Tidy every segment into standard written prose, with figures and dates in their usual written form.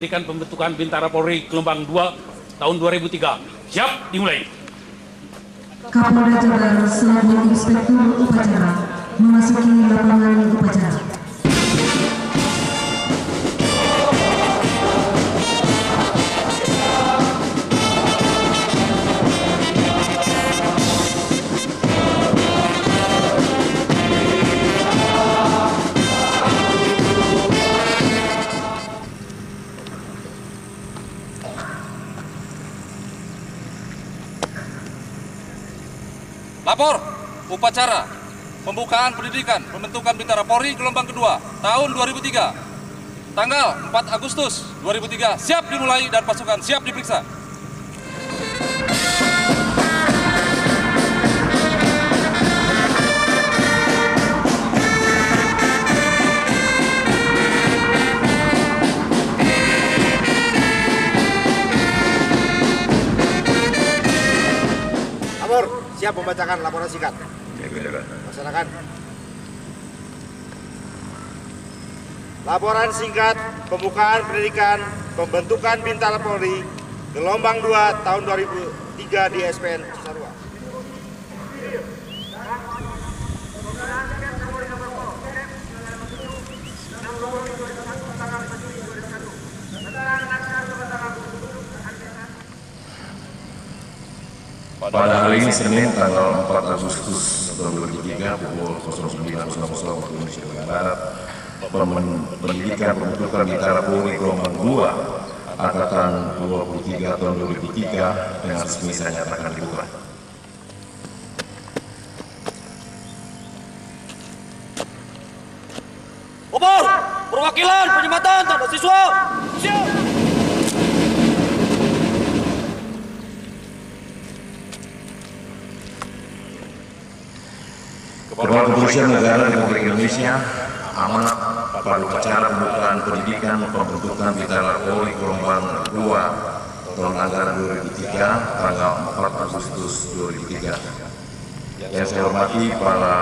Pendidikan Pembentukan Bintara Polri Gelombang 2 tahun 2003. Siap, dimulai. Kapolda Jabar selaku Inspektur Upacara memasuki lapangan upacara. Lapor upacara pembukaan pendidikan pembentukan Bintara Polri gelombang kedua tahun 2003 tanggal 4 Agustus 2003 siap dimulai dan pasukan siap diperiksa. Siap membacakan laporan singkat. Laksanakan. Laporan singkat pembukaan pendidikan pembentukan Bintara Polri gelombang 2 tahun 2003 di SPN Cisarua. Pada hari ini Senin tanggal 4 Agustus 2003 pukul 09.00 waktu Indonesia Barat, pendidikan pembentukan Bintara Polri gelombang 2 angkatan 23 tahun 2003 dengan resmi saya nyatakan dibuka. Obor, perwakilan penyematan tanda siswa. Siap. Kepala Kepolisian Negara Republik Indonesia amanat pada upacara pembukaan pendidikan pembentukan Bintara Polri gelombang 2 tahun anggaran 2003 tanggal 4 Agustus 2003. Yang saya hormati para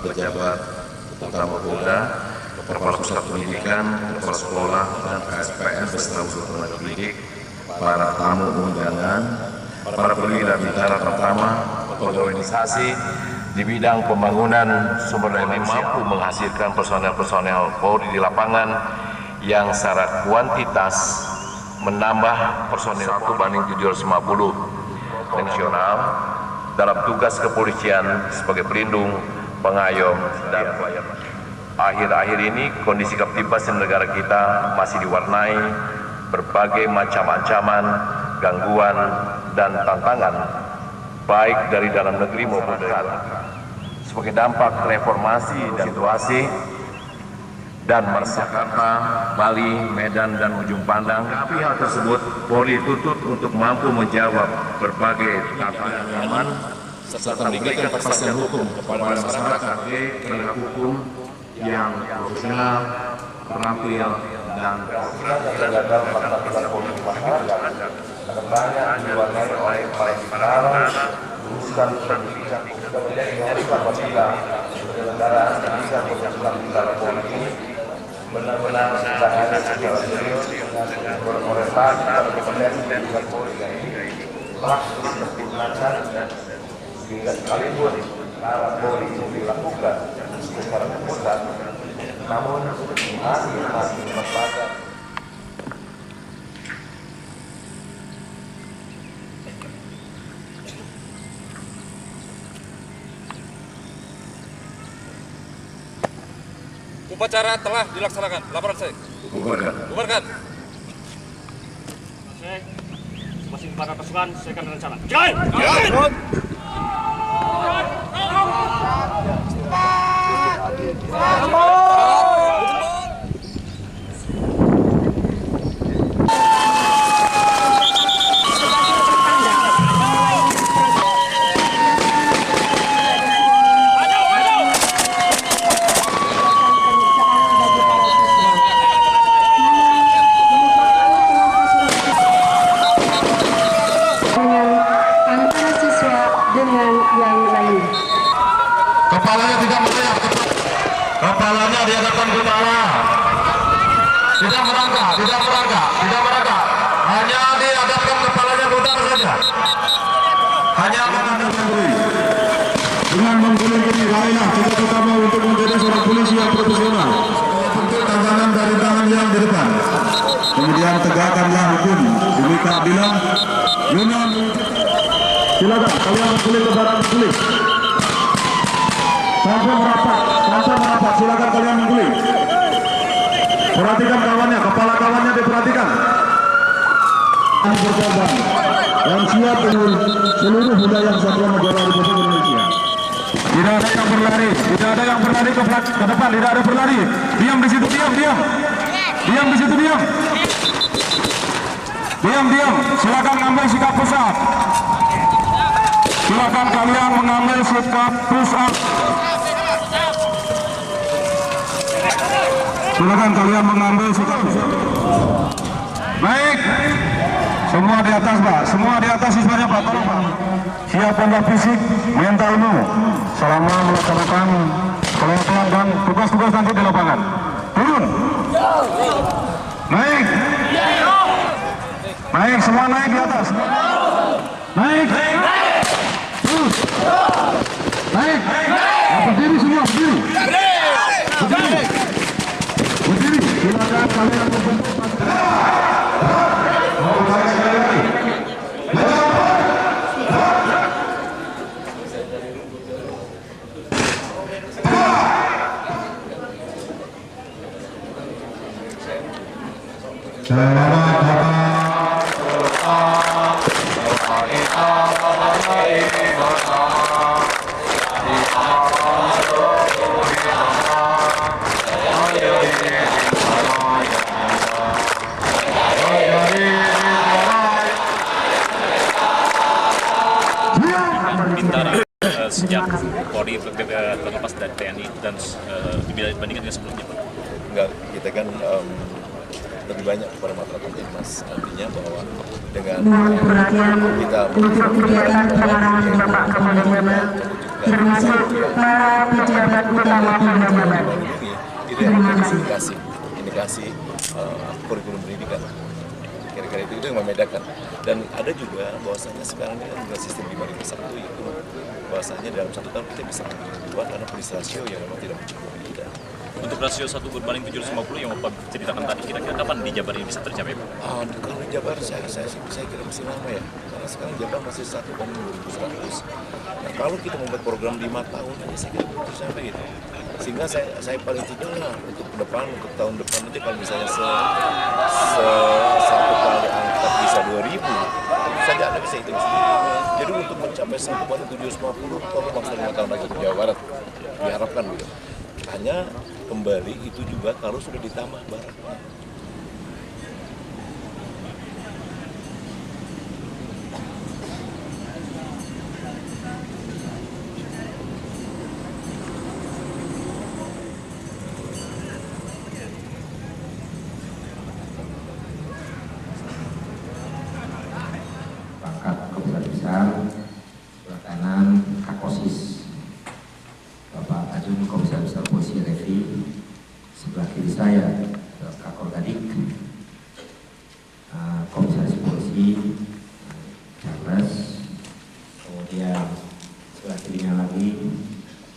pejabat utama Polda, Kepala Pusat Pendidikan, Kepala Sekolah, dan KSPM beserta unsur tenaga pendidik, para tamu undangan, para perwira Bintara pertama, organisasi di bidang pembangunan sumber daya manusia mampu menghasilkan personel-personel Polri di lapangan yang secara kuantitas menambah personel 1:750 nasional dalam tugas kepolisian sebagai pelindung, pengayom, dan pelayan. Akhir-akhir ini kondisi Kamtibmas di negara kita masih diwarnai berbagai macam ancaman, gangguan, dan tantangan baik dari dalam negeri maupun dari luar. Sebagai dampak reformasi dan situasi dan Jakarta, Bali, Medan, dan ujung pandang, tapi hal tersebut Polri tuntut untuk mampu menjawab berbagai tantangan aman serta memberikan kepastian hukum kepada masyarakat penegak hukum yang profesional, terampil, dan gagal melakukan politik masyarakat. Kedepannya diwarnai oleh para Bintara, lulusan pendidikan dari apabila penyelenggaraan pendidikan pembentukan Bintara Polri ini benar-benar ditangani secara serius dengan berorientasi pada kompetensi pendidikan Polri ini telah disempurnakan sehingga sekalipun Bintara Polri ini dilakukan secara terpusat, namun masih bermanfaat. Upacara telah dilaksanakan. Laporan saya. Bubarkan. Masih para pasukan, saya akan rencana. Jalan! Antara siswa mulailah tugas utama untuk menjadi seorang polisi yang profesional. Bentuk tantangan dari tangan yang di depan. Kemudian tegakkanlah hukum demi keadilan. Guna silakan kalian berkulit ke barat berkulit. Sampai merapat, silakan kalian berkulit. Perhatikan kawannya, kepala kawannya diperhatikan. Berkorban dan siap untuk seluruh wilayah Kesatuan Negara Republik Indonesia. Tidak ada yang berlari, tidak ada yang berlari ke depan, tidak ada berlari. Diam di situ, diam di situ, diam. Silakan ambil sikap push up. Silakan kalian mengambil sikap push up. Silakan kalian mengambil sikap push up. Baik. Semua di atas, Pak. Semua di atas siswanya, Pak. Tolong, Pak. Siapkanlah fisik, mentalmu selama melaksanakan pelatihan dan tugas-tugas nanti di lapangan. Turun. Naik. Naik, semua naik di atas. Naik. Terus. Naik. Berdiri semua, berdiri. Berdiri. Silakan kalian membentuk. Sejak Polri terlepas dari TNI dan dibandingkan dengan sebelumnya, Pak? Enggak, kita kan lebih banyak kepada masyarakat ini, Mas. Artinya bahwa dengan Mohon perhatian untuk kegiatan penanganan Bapak Kapolda Jabar, termasuk para pejabat utama Polda Jabar. Terima kasih. Indikasi kurikulum pendidikan. Kira-kira itu yang membedakan. Dan ada juga bahwasanya sekarang ini kan sistem 5/1, yaitu bahwasanya dalam 1 tahun kita bisa membuat karena polis rasio yang memang tidak mencukupi kita. Untuk rasio 1/750 yang Bapak ceritakan tadi, kira-kira kapan di Jabar ini bisa tercapai, Pak? Kalau di Jabar saya kira masih lama ya, karena sekarang Jabar masih 1,2100. Nah, kalau kita membuat program 5 tahun aja saya kira belum tercapai gitu. Sehingga saya paling tidak lah untuk depan, untuk tahun depan nanti kalau misalnya satu kali angkat bisa 2000, saja Anda bisa hitung sendiri. Jadi untuk mencapai 1,750 kalau maksudnya 5 tahun lagi ke Jawa Barat diharapkan gitu. Hanya kembali itu juga kalau sudah ditambah barangnya. Pangkat Komisaris Besar, sebelah kanan Kakosis Bapak Ajun Komisaris Besar Polisi Revi, sebelah kiri saya Kakor Gadik, Komisaris Polisi Charles, kemudian sebelah kirinya lagi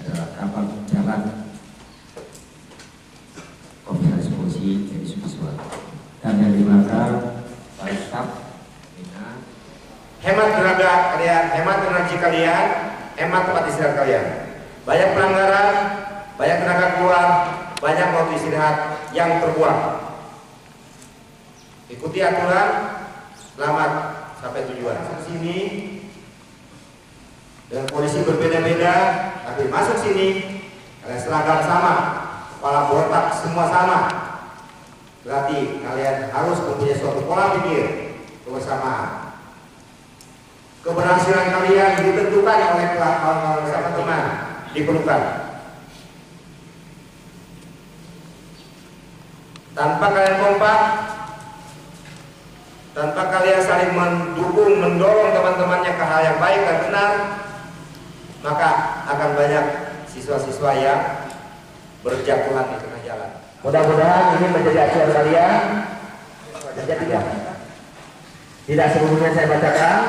adalah kapal jalan Komisaris Polisi Edi Sukiswa, dan yang di belakang Pak Staf. Hemat tenaga kalian, hemat energi kalian, hemat tempat istirahat kalian. Banyak pelanggaran, banyak tenaga keluar, banyak waktu istirahat yang terbuang. Ikuti aturan, selamat sampai tujuan. Sini dengan polisi berbeda-beda, tapi masuk sini kalian seragam sama, kepala botak semua sama. Berarti kalian harus mempunyai suatu pola pikir kebersamaan. Keberhasilan kalian ditentukan oleh kawan-kawan sama teman, diperlukan. Tanpa kalian kompak, tanpa kalian saling mendukung, mendorong teman-temannya ke hal yang baik dan benar, maka akan banyak siswa-siswa yang berjatuhan di tengah jalan. Mudah-mudahan ini menjadi acuan kalian. Tidak sebelumnya saya bacakan.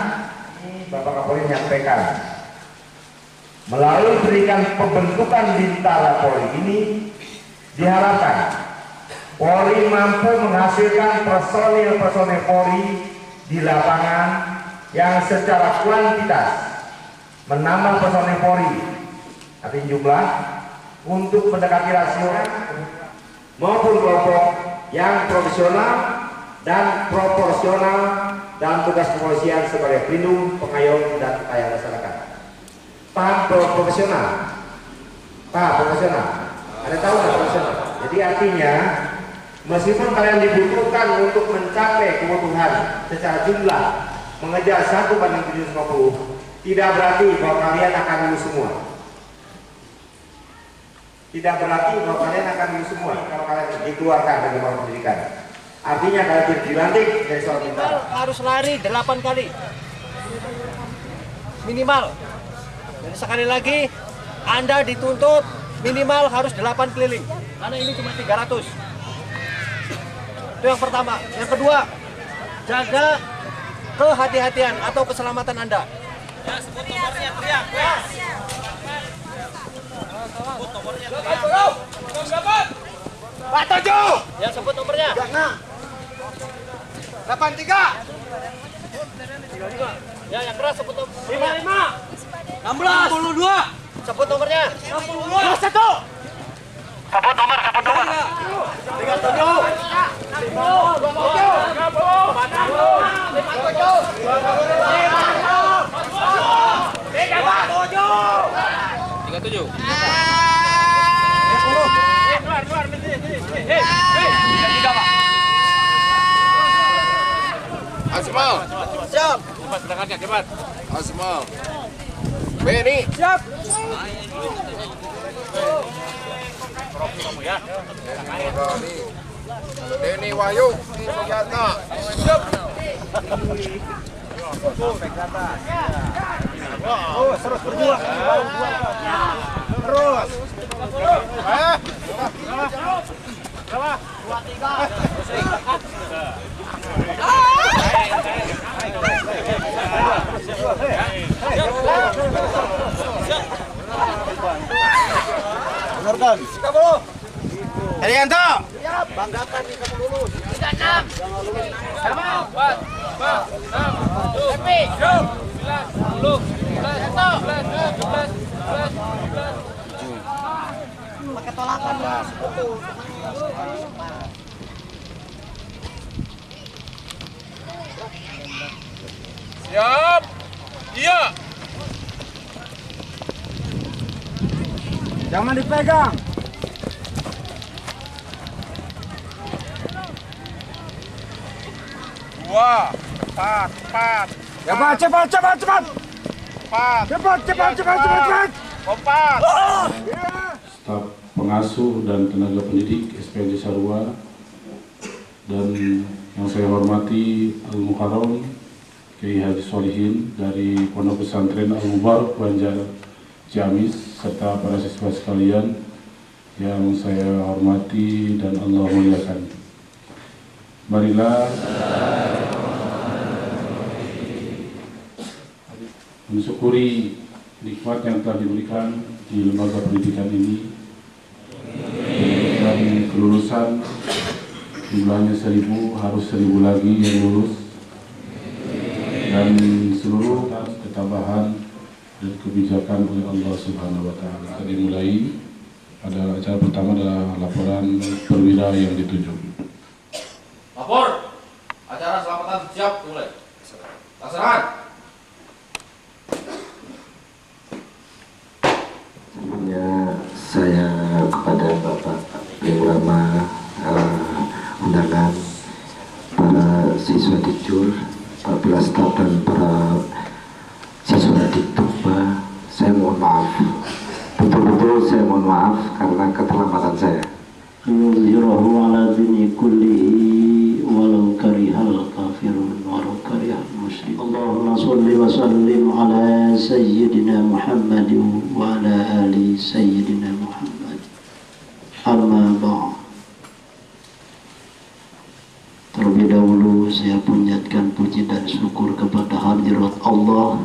Bapak Kapolri menyampaikan Melalui pendidikan pembentukan Bintara Polri ini diharapkan Polri mampu menghasilkan personil-personil Polri di lapangan yang secara kuantitas menambah personil Polri artinya jumlah untuk mendekati rasio maupun kelompok yang profesional dan proporsional dalam tugas kepolisian sebagai pelindung, pengayom, dan upaya masyarakat. Paham profesional? Paham profesional? Ada tahu nggak profesional? Jadi artinya meskipun kalian dibutuhkan untuk mencapai kebutuhan secara jumlah mengejar 1/750, tidak berarti bahwa kalian akan lulus semua. Tidak berarti bahwa kalian akan lulus semua kalau kalian dikeluarkan dari lembaga pendidikan. Artinya kalian dilantik dari seorang bintara. Harus lari 8 kali minimal. Jadi sekali lagi Anda dituntut minimal harus 8 keliling karena ini cuma 300. Itu yang pertama. Yang kedua, jaga kehati-hatian atau keselamatan Anda. Ya, sebut nomornya, teriak. Ya. Sebut nomornya, teriak. Pak 7. Ya, sebut nomornya. 83. Ya, yang keras sebut nomornya. 55. 16. 62. Sebut nomornya. 62. 21. Sebut nomor. 37. Asmal. Siap. Cepat gerakannya, cepat. Asmal. Beni. Siap. Deni Wahyu, Suyatna. Siap. Terus berdua. Terus. Berapa? 23. Dengarkan. Kamu. Herianto. Siap. Banggakan nih kamu dulu. 36. Sama. 4, 6, 7, 10, 11, 12, pakai tolakan ya. Betul. Siap. Iya. Jangan dipegang. Dua. 4. Cepat. 4. Cepat. 4. Staf pengasuh dan tenaga pendidik SPNJ Sarua, dan yang saya hormati Al-Mukarram Kiai Haji Solihin dari Pondok Pesantren Al-Mubarak Banjar Ciamis, serta para siswa sekalian yang saya hormati dan Allah muliakan. Marilah mensyukuri nikmat yang telah diberikan di lembaga pendidikan ini, dan kelulusan jumlahnya 1000, harus 1000 lagi yang lulus, dan seluruh ketambahan dan kebijakan oleh Allah Subhanahu wa Ta'ala. Kita dimulai pada acara pertama adalah laporan perwira yang ditunjuk. Lapor. Acara selamatan siap dimulai. Laksanakan. Sebelumnya saya kepada Bapak Ulama, undangan, para siswa Dikjur, 14 staf dan para siswa Diktuba, saya mohon maaf. Betul-betul saya mohon maaf karena keterlambatan saya. Yuzhirahu ala dini kullihi walau karihal kafirun walau karihal muslim. Allahumma salli wa sallim ala sayyidina Muhammad wa ala ali sayyidina Muhammad. Amma ba'd. Terlebih dahulu saya panjatkan puji dan syukur kepada hadirat Allah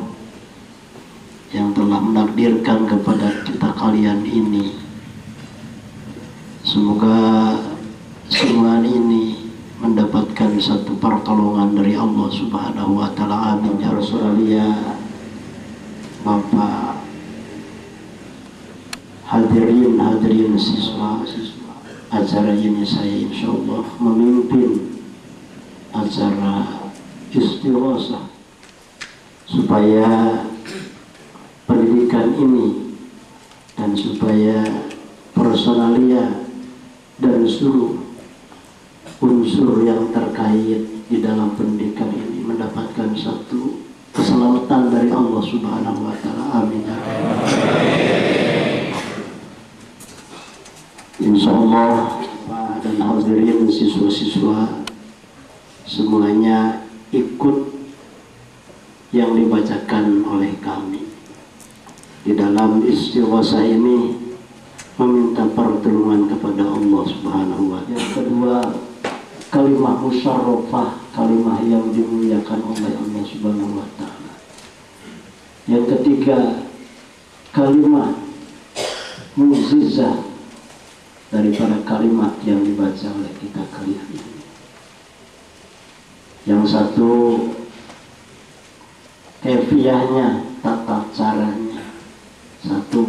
yang telah menakdirkan kepada kita kalian ini. Semoga semua ini mendapatkan satu pertolongan dari Allah Subhanahu wa Ta'ala. Amin ya Rasulullah. Bapak hadirin siswa acara ini, saya insya Allah memimpin acara istighosah supaya pendidikan ini dan supaya personalia dan seluruh unsur yang terkait di dalam pendidikan ini mendapatkan satu keselamatan dari Allah Subhanahu wa Ta'ala. Amin. Insya Allah Pak dan hadirin siswa-siswa semuanya ikut yang dibacakan oleh kami di dalam istighosah ini, meminta pertolongan kepada Allah Subhanahu wa Ta'ala. Yang kedua, kalimah musyarrafah, kalimah yang dimuliakan oleh Allah Subhanahu wa Ta'ala. Yang ketiga, kalimah mukjizah daripada kalimat yang dibaca oleh kita kalian ini. Yang satu, kefiyahnya, tata caranya. Satu,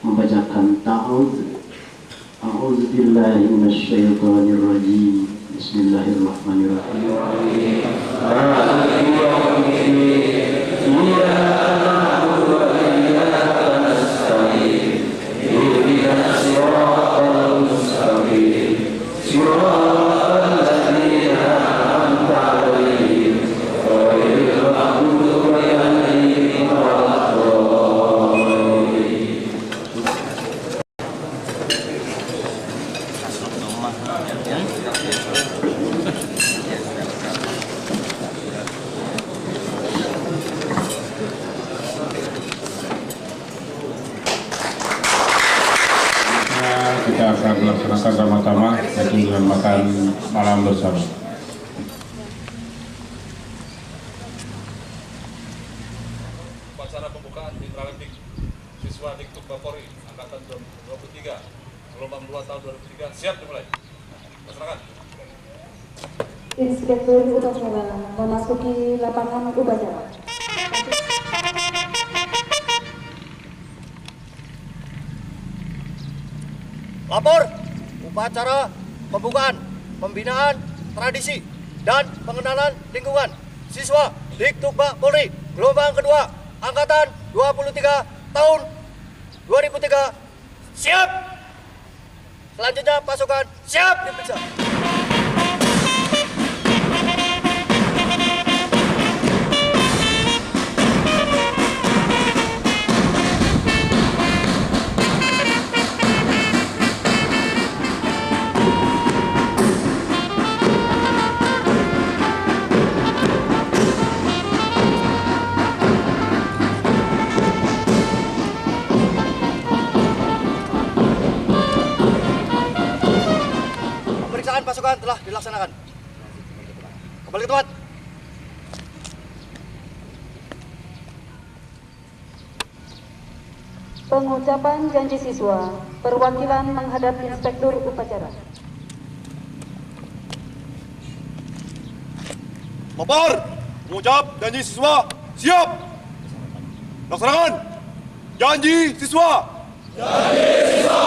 membacakan a'udzu billahi minasyaitonir rajim. Bismillahirrahmanirrahim. Kita akan melaksanakan sama-sama, yaitu dengan makan malam bersama. Upacara pembukaan intraletik siswa Diktuk Bapori Angkatan 23 gelombang 2 tahun 2003 siap dimulai. Laksanakan. Inspektur upacara memasuki lapangan upacara. Lapor upacara pembukaan pembinaan tradisi dan pengenalan lingkungan siswa Diktukbak Polri gelombang kedua Angkatan 23 tahun 2003 siap. Selanjutnya pasukan siap diperiksa. Pasukan telah dilaksanakan. Kembali ke tempat. Pengucapan janji siswa, perwakilan menghadap Inspektur Upacara. Lapor, mengucap janji siswa, siap. Laksanakan. Janji siswa. Janji siswa.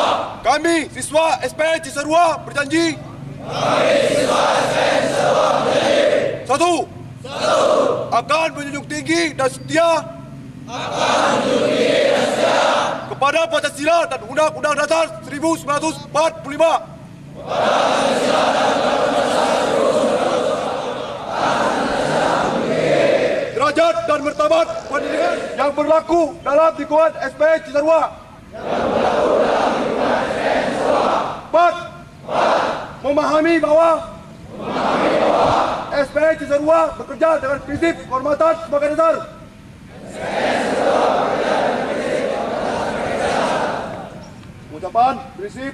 Kami siswa SP Cisarua berjanji. Satu, akan menjunjung tinggi dan setia kepada Pancasila dan Undang-Undang Dasar 1945. Derajat dan martabat pendidikan yang berlaku dalam lingkungan SP Cisarua. 4. Memahami bahwa SP Cisarua bekerja dengan prinsip kehormatan sebagai dasar. Pengucapan prinsip